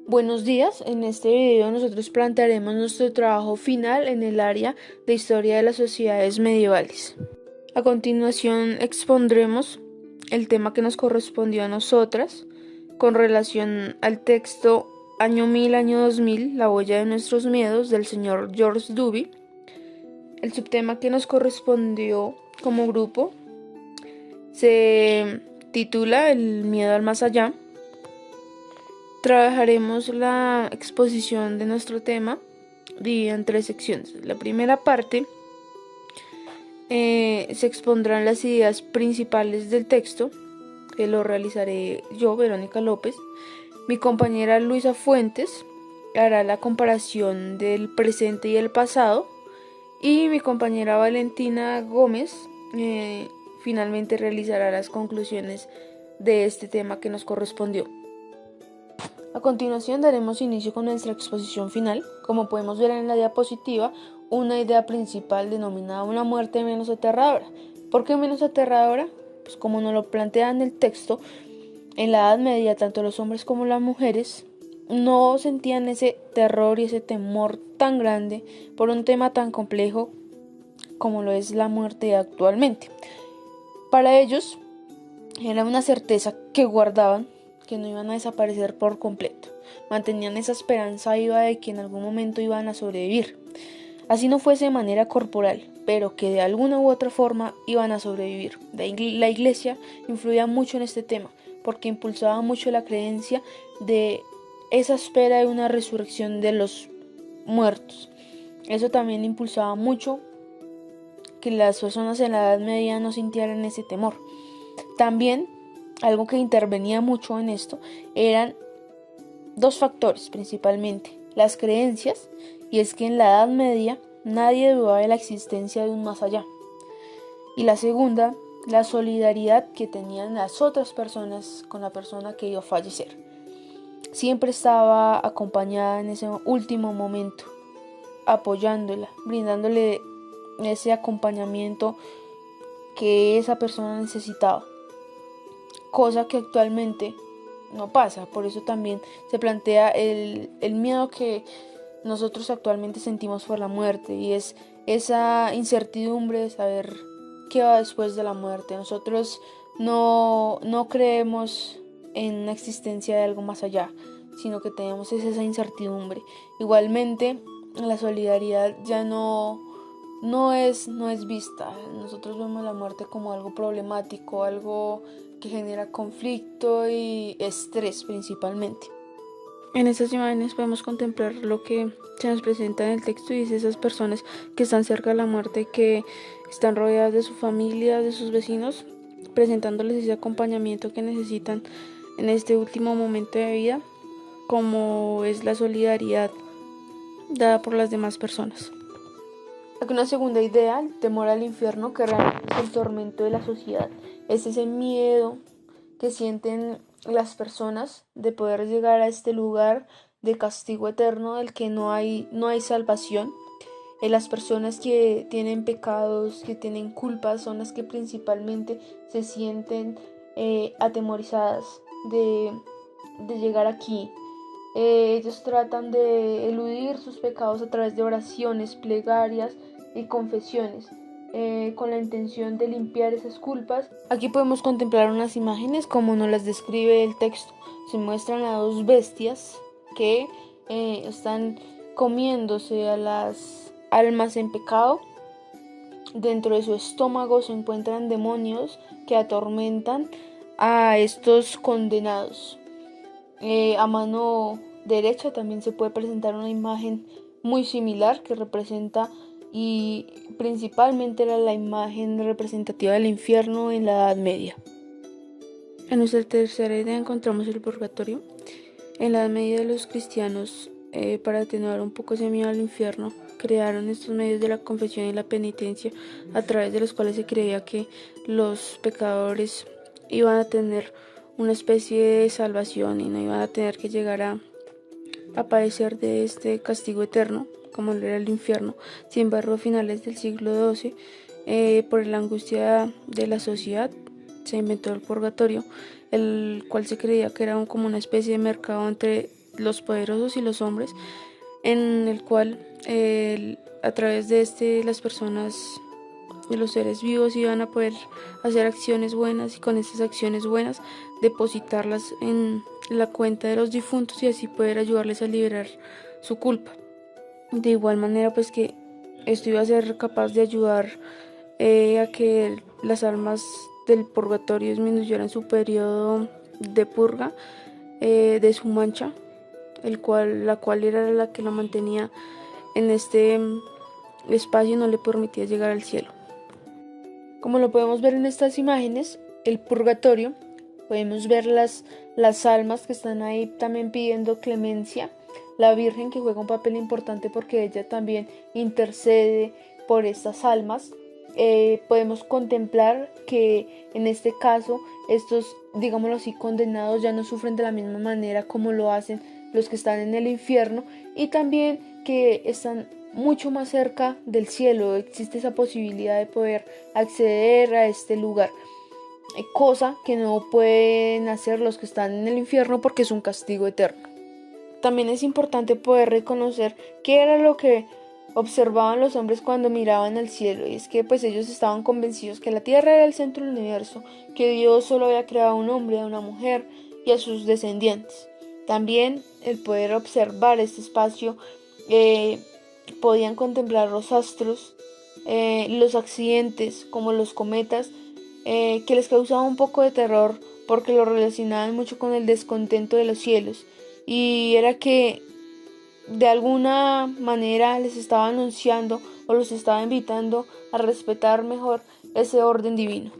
Buenos días, en este video nosotros plantearemos nuestro trabajo final en el área de historia de las sociedades medievales. A continuación expondremos el tema que nos correspondió a nosotras con relación al texto Año 1000, Año 2000, La huella de nuestros miedos del señor George Duby. El subtema que nos correspondió como grupo se titula El miedo al más allá. Trabajaremos la exposición de nuestro tema dividida en 3 secciones. La primera parte se expondrán las ideas principales del texto, que lo realizaré yo, Verónica López. Mi compañera Luisa Fuentes hará la comparación del presente y el pasado, y mi compañera Valentina Gómez finalmente realizará las conclusiones de este tema que nos correspondió. A continuación daremos inicio con nuestra exposición final. Como podemos ver en la diapositiva, una idea principal denominada una muerte menos aterradora. ¿Por qué menos aterradora? Pues como nos lo plantea en el texto, en la Edad Media tanto los hombres como las mujeres no sentían ese terror y ese temor tan grande por un tema tan complejo como lo es la muerte actualmente. Para ellos era una certeza que guardaban, que no iban a desaparecer por completo. Mantenían esa esperanza viva de que en algún momento iban a sobrevivir. Así no fuese de manera corporal, pero que de alguna u otra forma iban a sobrevivir. La Iglesia influía mucho en este tema, porque impulsaba mucho la creencia de esa espera de una resurrección de los muertos. Eso también impulsaba mucho que las personas en la Edad Media no sintieran ese temor. También algo que intervenía mucho en esto eran 2 factores principalmente: las creencias, y es que en la Edad Media nadie dudaba de la existencia de un más allá, y la segunda, la solidaridad que tenían las otras personas con la persona que iba a fallecer. Siempre estaba acompañada en ese último momento, apoyándola, brindándole ese acompañamiento que esa persona necesitaba, cosa que actualmente no pasa. Por eso también se plantea el miedo que nosotros actualmente sentimos por la muerte, y es esa incertidumbre de saber qué va después de la muerte. Nosotros no creemos en una existencia de algo más allá, sino que tenemos esa incertidumbre. Igualmente, la solidaridad ya no es vista. Nosotros vemos la muerte como algo problemático, algo que genera conflicto y estrés principalmente. En estas imágenes podemos contemplar lo que se nos presenta en el texto, y es esas personas que están cerca de la muerte, que están rodeadas de su familia, de sus vecinos, presentándoles ese acompañamiento que necesitan en este último momento de vida, como es la solidaridad dada por las demás personas. Aquí una segunda idea, el temor al infierno, que realmente es el tormento de la sociedad. Es ese miedo que sienten las personas de poder llegar a este lugar de castigo eterno del que no hay salvación. Las personas que tienen pecados, que tienen culpas, son las que principalmente se sienten atemorizadas de llegar aquí. Ellos tratan de eludir sus pecados a través de oraciones, plegarias y confesiones, con la intención de limpiar esas culpas. Aquí podemos contemplar unas imágenes como nos las describe el texto. Se muestran a 2 bestias que están comiéndose a las almas en pecado. Dentro de su estómago se encuentran demonios que atormentan a estos condenados. A mano derecha también se puede presentar una imagen muy similar que representa, y principalmente era la imagen representativa del infierno en la Edad Media. En nuestra tercera idea encontramos el purgatorio. En la Edad Media los cristianos, para atenuar un poco ese miedo al infierno, crearon estos medios de la confesión y la penitencia, a través de los cuales se creía que los pecadores iban a tener una especie de salvación y no iban a tener que llegar a padecer de este castigo eterno como lo era el infierno. Sin embargo, a finales del siglo XII, por la angustia de la sociedad, se inventó el purgatorio, el cual se creía que era como una especie de mercado entre los poderosos y los hombres, en el cual a través de las personas y los seres vivos iban a poder hacer acciones buenas y con esas acciones buenas depositarlas en la cuenta de los difuntos y así poder ayudarles a liberar su culpa. De igual manera, pues que esto iba a ser capaz de ayudar a que las almas del purgatorio disminuyeran su periodo de purga de su mancha, la cual era la que la mantenía en este espacio y no le permitía llegar al cielo. Como lo podemos ver en estas imágenes, el purgatorio, podemos ver las almas que están ahí también pidiendo clemencia, la Virgen que juega un papel importante porque ella también intercede por estas almas. Podemos contemplar que en este caso estos, digámoslo así, condenados ya no sufren de la misma manera como lo hacen los que están en el infierno, y también que están mucho más cerca del cielo. Existe esa posibilidad de poder acceder a este lugar, cosa que no pueden hacer los que están en el infierno porque es un castigo eterno. También es importante poder reconocer qué era lo que observaban los hombres cuando miraban al cielo, y es que pues ellos estaban convencidos que la tierra era el centro del universo, que Dios solo había creado a un hombre, a una mujer y a sus descendientes. También el poder observar este espacio, podían contemplar los astros, los accidentes como los cometas, que les causaba un poco de terror porque lo relacionaban mucho con el descontento de los cielos, y era que de alguna manera les estaba anunciando o los estaba invitando a respetar mejor ese orden divino.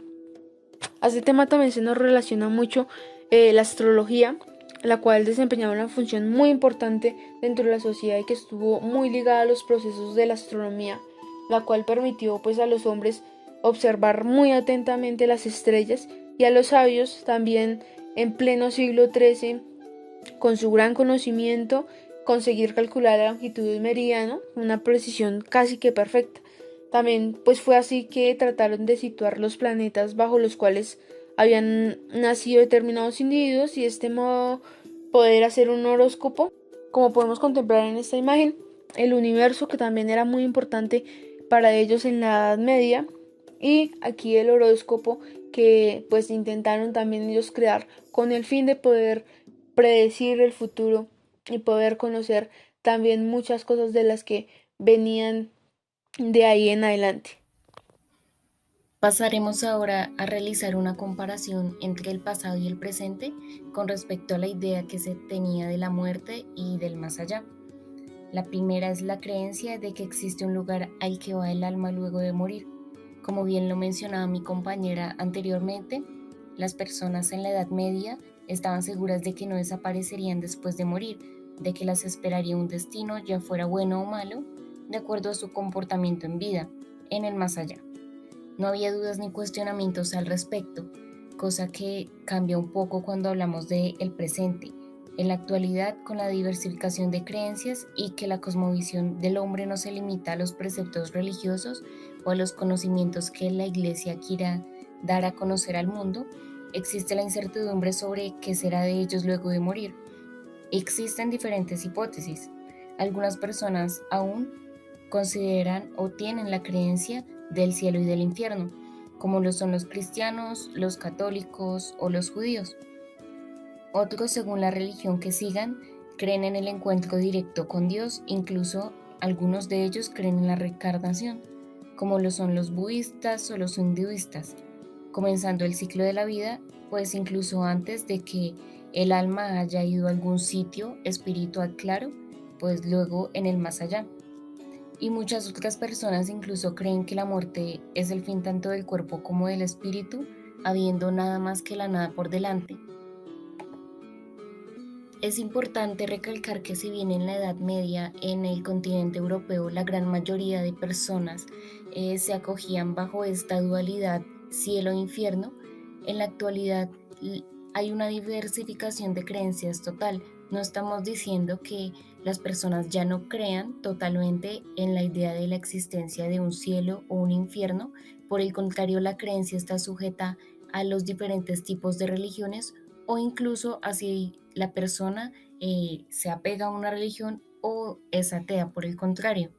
A este tema también se nos relaciona mucho la astrología, la cual desempeñaba una función muy importante dentro de la sociedad y que estuvo muy ligada a los procesos de la astronomía, la cual permitió pues a los hombres observar muy atentamente las estrellas, y a los sabios también en pleno siglo XIII, con su gran conocimiento, conseguir calcular la longitud del meridiano, una precisión casi que perfecta. También pues fue así que trataron de situar los planetas bajo los cuales habían nacido determinados individuos, y de este modo poder hacer un horóscopo, como podemos contemplar en esta imagen, el universo, que también era muy importante para ellos en la Edad Media, y aquí el horóscopo que pues intentaron también ellos crear con el fin de poder predecir el futuro y poder conocer también muchas cosas de las que venían de ahí en adelante. Pasaremos ahora a realizar una comparación entre el pasado y el presente con respecto a la idea que se tenía de la muerte y del más allá. La primera es la creencia de que existe un lugar al que va el alma luego de morir. Como bien lo mencionaba mi compañera anteriormente, las personas en la Edad Media estaban seguras de que no desaparecerían después de morir, de que las esperaría un destino, ya fuera bueno o malo, de acuerdo a su comportamiento en vida, en el más allá. No había dudas ni cuestionamientos al respecto, cosa que cambia un poco cuando hablamos de el presente, en la actualidad con la diversificación de creencias y que la cosmovisión del hombre no se limita a los preceptos religiosos o a los conocimientos que la Iglesia quiera dar a conocer al mundo. Existe la incertidumbre sobre qué será de ellos luego de morir. Existen diferentes hipótesis. Algunas personas aún consideran o tienen la creencia del cielo y del infierno, como lo son los cristianos, los católicos o los judíos. Otros, según la religión que sigan, creen en el encuentro directo con Dios, incluso algunos de ellos creen en la reencarnación, como lo son los budistas o los hinduistas, comenzando el ciclo de la vida, pues incluso antes de que el alma haya ido a algún sitio espiritual claro, pues luego en el más allá. Y muchas otras personas incluso creen que la muerte es el fin tanto del cuerpo como del espíritu, habiendo nada más que la nada por delante. Es importante recalcar que si bien en la Edad Media en el continente europeo la gran mayoría de personas se acogían bajo esta dualidad cielo-infierno, en la actualidad hay una diversificación de creencias total. No estamos diciendo que las personas ya no crean totalmente en la idea de la existencia de un cielo o un infierno, por el contrario, la creencia está sujeta a los diferentes tipos de religiones o incluso así la persona se apega a una religión o es atea, por el contrario.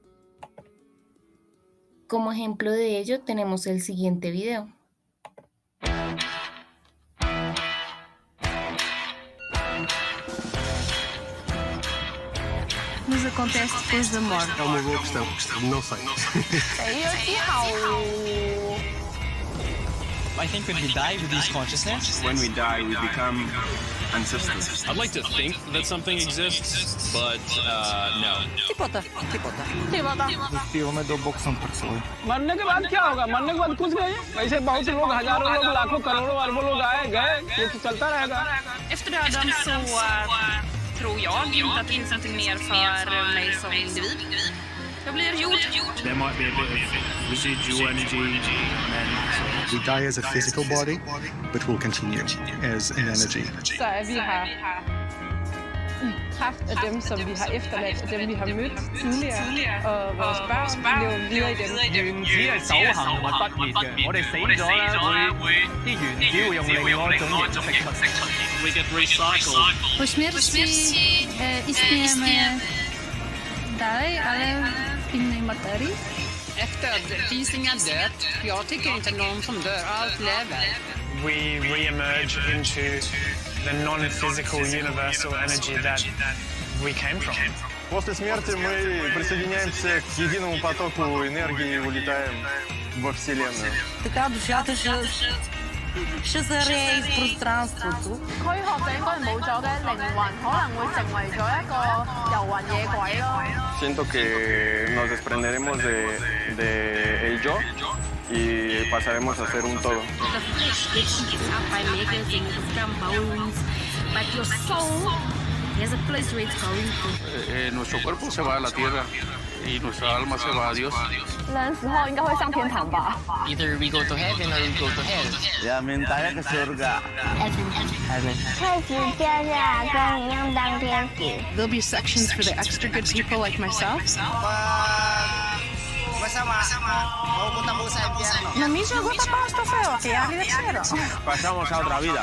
Como ejemplo de ello tenemos el siguiente video. Nos acontece depois da morte. É uma boa questão. Não sei. I think when we die we lose consciousness. When we die, we become ancestors. I'd like to think that something exists, but no. Tipota. Filme do Boxing Patrol. मरने के बाद क्या होगा? मरने के बाद कुछ नहीं। वैसे बहुत लोग, हजारों लोग, लाखों करोड़ों अरबों लोग आए गए, ये तो चलता रहेगा। Efter döden så tror jag inte att det finns något mer för mig som individ. Jag blir jord. There might be a bit of residual energy, and We die as a physical body, but we'll continue as an energy. Så vi har kraft af dem, som vi har efterladt, og dem, vi har mødt tidligere, og vores børn lever videre i dem. 原子係守恆同埋不滅嘅，我哋死咗咧會啲原子會用另外一種形式出現。We get recycled. Po śmierci istniejemy dalej, ale w innej materii. Efter det finns inga död. Jag tycker inte någon som dör, allt lever. We re-emerge into the non-physical universal energy that we came from. После смерти мы присоединяемся к единому потоку энергии и улетаем во Вселенную. Така душата ще зареje из пространството. 軀殼就應該冇咗嘅，靈魂可能會成為咗一個遊魂野鬼咯。Siento que nos desprenderemos de el yo y pasaremos a ser un todo. The flesh gets eaten up by legacy and become bones, but your soul has a place where it's going to. nuestro cuerpo se va a la tierra y nuestra alma se va a Dios. 人死后应该会上天堂吧？ Either we go to heaven or we go to hell. Lamentable que surga. There'll be sections for the extra good people like myself. No me hizo gota para esto feo, que ya vive cero. Pasamos a otra vida,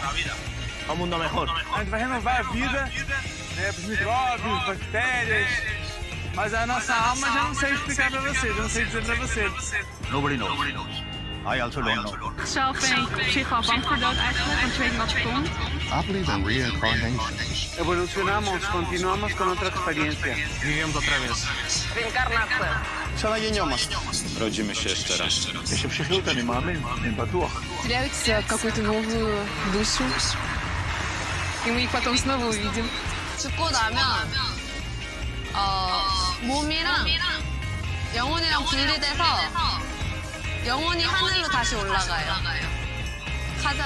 a un mundo mejor. A gente vai renovar a vida, os micróbios, bactérias, mas a nossa alma já não sei explicar para você, já não sei dizer para você. Nobody knows. I also don't know. Zelf ben ik op zich wel bang voor dood eigenlijk, want ik weet niet wat er komt. I believe in reincarnation. Evolucionamos, continuamos con otra experiencia. Vivemos outra vez. Rodzimy się jeszcze raz. Я się przyszedł, nie mamy, nie batuach. Теряется какую-то новую душу, и мы их потом снова увидим. 죽고 나면 몸이랑 영혼이랑 분리돼서 영혼이 하늘로 다시 올라가요. 가자.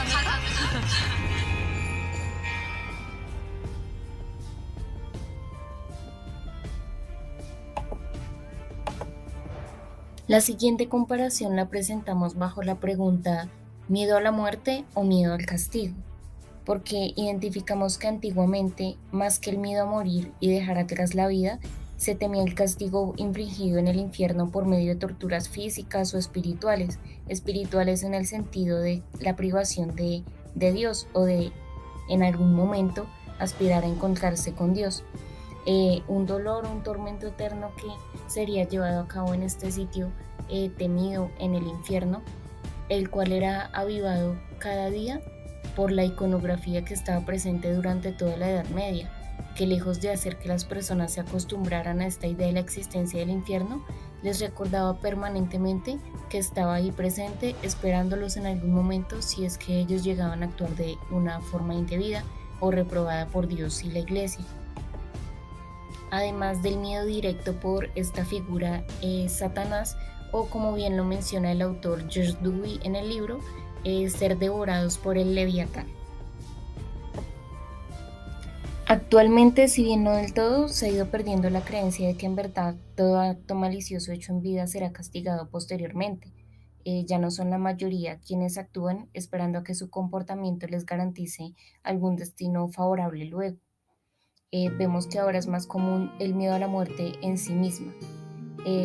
La siguiente comparación la presentamos bajo la pregunta ¿miedo a la muerte o miedo al castigo? Porque identificamos que antiguamente, más que el miedo a morir y dejar atrás la vida, se temía el castigo infligido en el infierno por medio de torturas físicas o espirituales en el sentido de la privación de Dios o de, en algún momento, aspirar a encontrarse con Dios. Un dolor, un tormento eterno que sería llevado a cabo en este sitio temido en el infierno, el cual era avivado cada día por la iconografía que estaba presente durante toda la Edad Media, que lejos de hacer que las personas se acostumbraran a esta idea de la existencia del infierno, les recordaba permanentemente que estaba ahí presente esperándolos en algún momento si es que ellos llegaban a actuar de una forma indebida o reprobada por Dios y la Iglesia. Además del miedo directo por esta figura, Satanás, o como bien lo menciona el autor Josh Dewey en el libro, ser devorados por el Leviatán. Actualmente, si bien no del todo, se ha ido perdiendo la creencia de que en verdad todo acto malicioso hecho en vida será castigado posteriormente. Ya no son la mayoría quienes actúan esperando a que su comportamiento les garantice algún destino favorable luego. Vemos que ahora es más común el miedo a la muerte en sí misma,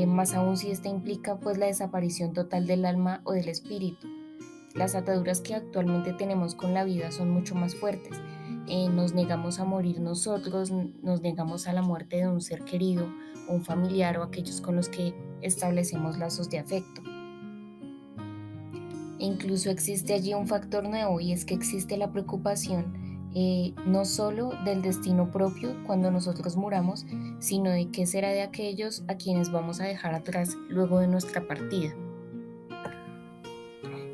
más aún si esta implica pues la desaparición total del alma o del espíritu. Las ataduras que actualmente tenemos con la vida son mucho más fuertes, nos negamos a morir nosotros, nos negamos a la muerte de un ser querido, un familiar o aquellos con los que establecemos lazos de afecto. E incluso existe allí un factor nuevo, y es que existe la preocupación no solo del destino propio cuando nosotros muramos, sino de qué será de aquellos a quienes vamos a dejar atrás luego de nuestra partida.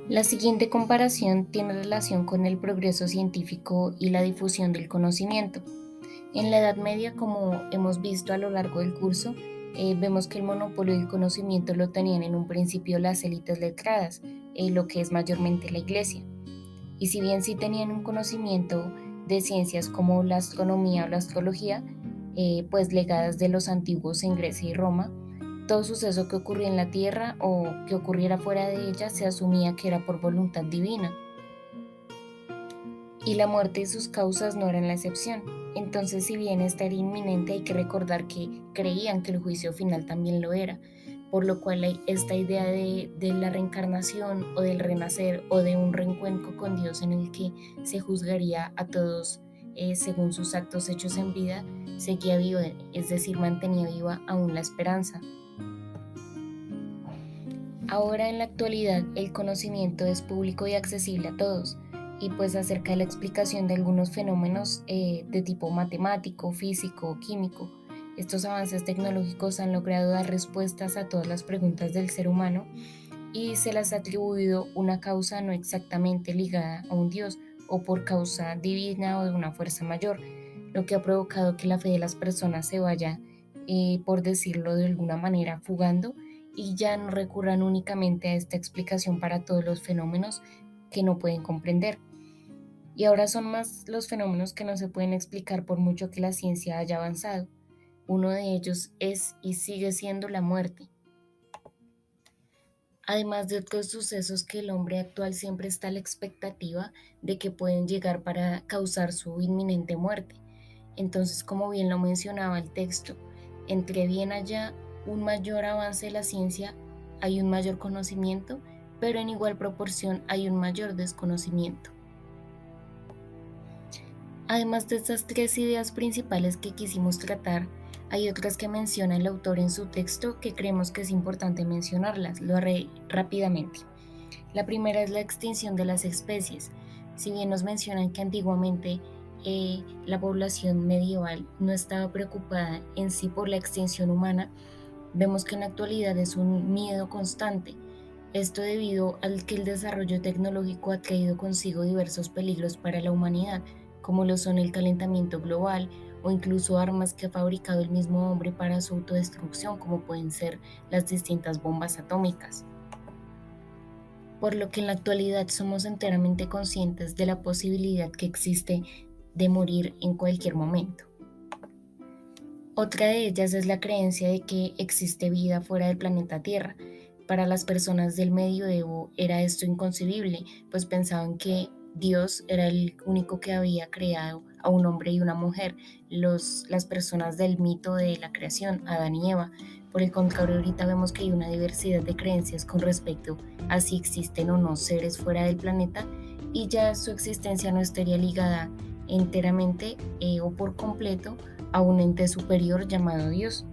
La siguiente comparación tiene relación con el progreso científico y la difusión del conocimiento. En la Edad Media, como hemos visto a lo largo del curso, vemos que el monopolio del conocimiento lo tenían en un principio las élites letradas, lo que es mayormente la Iglesia. Y si bien sí tenían un conocimiento de ciencias como la astronomía o la astrología, pues legadas de los antiguos en Grecia y Roma, todo suceso que ocurría en la tierra o que ocurriera fuera de ella se asumía que era por voluntad divina. Y la muerte y sus causas no eran la excepción. Entonces, si bien esta era inminente, hay que recordar que creían que el juicio final también lo era, por lo cual hay esta idea de la reencarnación o del renacer o de un reencuentro con Dios en el que se juzgaría a todos según sus actos hechos en vida, seguía viva, es decir, mantenía viva aún la esperanza. Ahora, en la actualidad, el conocimiento es público y accesible a todos, y pues acerca de la explicación de algunos fenómenos de tipo matemático, físico o químico. Estos avances tecnológicos han logrado dar respuestas a todas las preguntas del ser humano y se les ha atribuido una causa no exactamente ligada a un Dios o por causa divina o de una fuerza mayor, lo que ha provocado que la fe de las personas se vaya, por decirlo de alguna manera, fugando, y ya no recurran únicamente a esta explicación para todos los fenómenos que no pueden comprender. Y ahora son más los fenómenos que no se pueden explicar por mucho que la ciencia haya avanzado. Uno de ellos es y sigue siendo la muerte. Además de otros sucesos que el hombre actual siempre está a la expectativa de que pueden llegar para causar su inminente muerte. Entonces, como bien lo mencionaba el texto, entre bien haya un mayor avance de la ciencia, hay un mayor conocimiento, pero en igual proporción hay un mayor desconocimiento. Además de estas tres ideas principales que quisimos tratar, hay otras que menciona el autor en su texto que creemos que es importante mencionarlas. Lo haré rápidamente. La primera es la extinción de las especies. Si bien nos mencionan que antiguamente la población medieval no estaba preocupada en sí por la extinción humana, vemos que en la actualidad es un miedo constante. Esto debido al que el desarrollo tecnológico ha traído consigo diversos peligros para la humanidad, como lo son el calentamiento global o incluso armas que ha fabricado el mismo hombre para su autodestrucción, como pueden ser las distintas bombas atómicas. Por lo que en la actualidad somos enteramente conscientes de la posibilidad que existe de morir en cualquier momento. Otra de ellas es la creencia de que existe vida fuera del planeta Tierra. Para las personas del medioevo era esto inconcebible, pues pensaban que Dios era el único que había creado a un hombre y una mujer, las personas del mito de la creación, Adán y Eva. Por el contrario, ahorita vemos que hay una diversidad de creencias con respecto a si existen o no seres fuera del planeta, y ya su existencia no estaría ligada enteramente o por completo a un ente superior llamado Dios.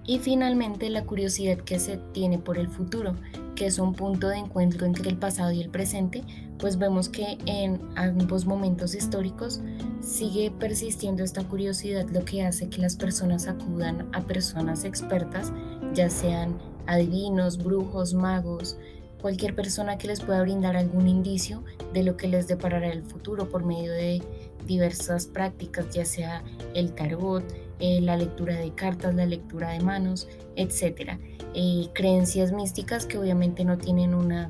Y finalmente, la curiosidad que se tiene por el futuro, que es un punto de encuentro entre el pasado y el presente, pues vemos que en ambos momentos históricos sigue persistiendo esta curiosidad, lo que hace que las personas acudan a personas expertas, ya sean adivinos, brujos, magos, cualquier persona que les pueda brindar algún indicio de lo que les deparará el futuro por medio de diversas prácticas, ya sea el tarot, la lectura de cartas, la lectura de manos, etc. Creencias místicas que obviamente no tienen una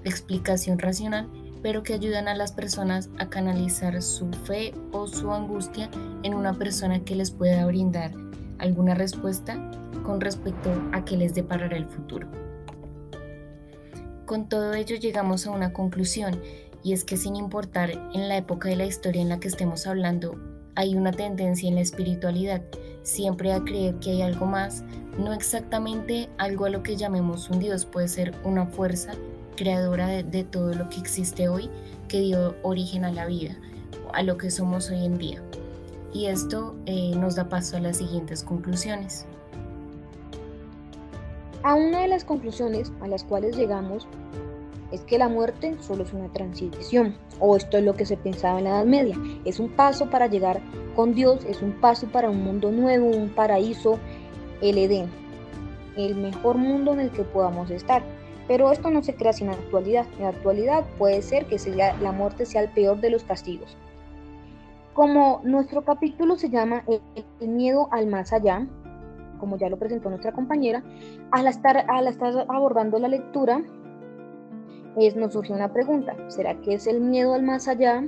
explicación racional, pero que ayudan a las personas a canalizar su fe o su angustia en una persona que les pueda brindar alguna respuesta con respecto a qué les deparará el futuro. Con todo ello llegamos a una conclusión, y es que sin importar en la época de la historia en la que estemos hablando, hay una tendencia en la espiritualidad siempre a creer que hay algo más, no exactamente algo a lo que llamemos un Dios, puede ser una fuerza creadora de todo lo que existe hoy, que dio origen a la vida, a lo que somos hoy en día. Y esto nos da paso a las siguientes conclusiones. A una de las conclusiones a las cuales llegamos es que la muerte solo es una transición, o esto es lo que se pensaba en la Edad Media. Es un paso para llegar con Dios, es un paso para un mundo nuevo, un paraíso, el Edén, el mejor mundo en el que podamos estar. Pero esto no se crea sin actualidad. En la actualidad puede ser que la muerte sea el peor de los castigos. Como nuestro capítulo se llama El miedo al más allá, como ya lo presentó nuestra compañera, al estar abordando la lectura, nos surgió una pregunta: ¿será que es el miedo al más allá,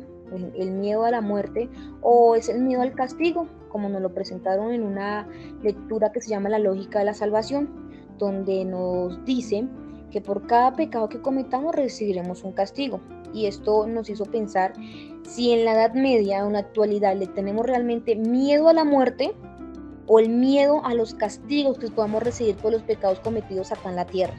el miedo a la muerte, o es el miedo al castigo, como nos lo presentaron en una lectura que se llama La lógica de la salvación, donde nos dice que por cada pecado que cometamos recibiremos un castigo? Y esto nos hizo pensar si en la Edad Media o en la actualidad le tenemos realmente miedo a la muerte o el miedo a los castigos que podamos recibir por los pecados cometidos acá en la tierra.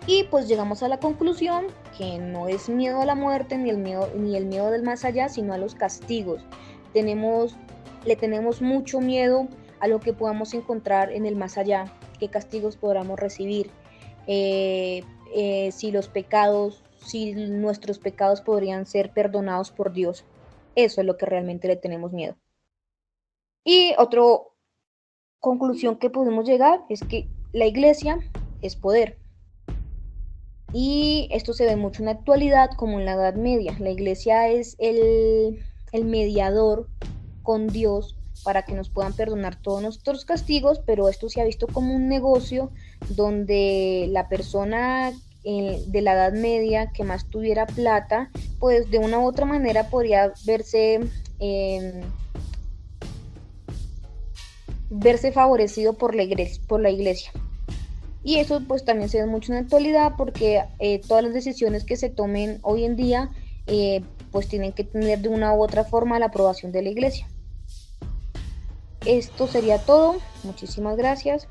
Y pues llegamos a la conclusión que no es miedo a la muerte ni el miedo del más allá, sino a los castigos. Le tenemos mucho miedo a lo que podamos encontrar en el más allá, qué castigos podamos recibir, si nuestros pecados podrían ser perdonados por Dios. Eso es lo que realmente le tenemos miedo. Y otra conclusión que podemos llegar es que la iglesia es poder. Y esto se ve mucho en la actualidad como en la Edad Media. La iglesia es el mediador con Dios para que nos puedan perdonar todos nuestros castigos, pero esto se ha visto como un negocio donde la persona de la Edad Media que más tuviera plata, pues de una u otra manera podría verse favorecido por la iglesia. Y eso pues también se ve mucho en la actualidad, porque todas las decisiones que se tomen hoy en día pues tienen que tener de una u otra forma la aprobación de la iglesia. Esto sería todo. Muchísimas gracias.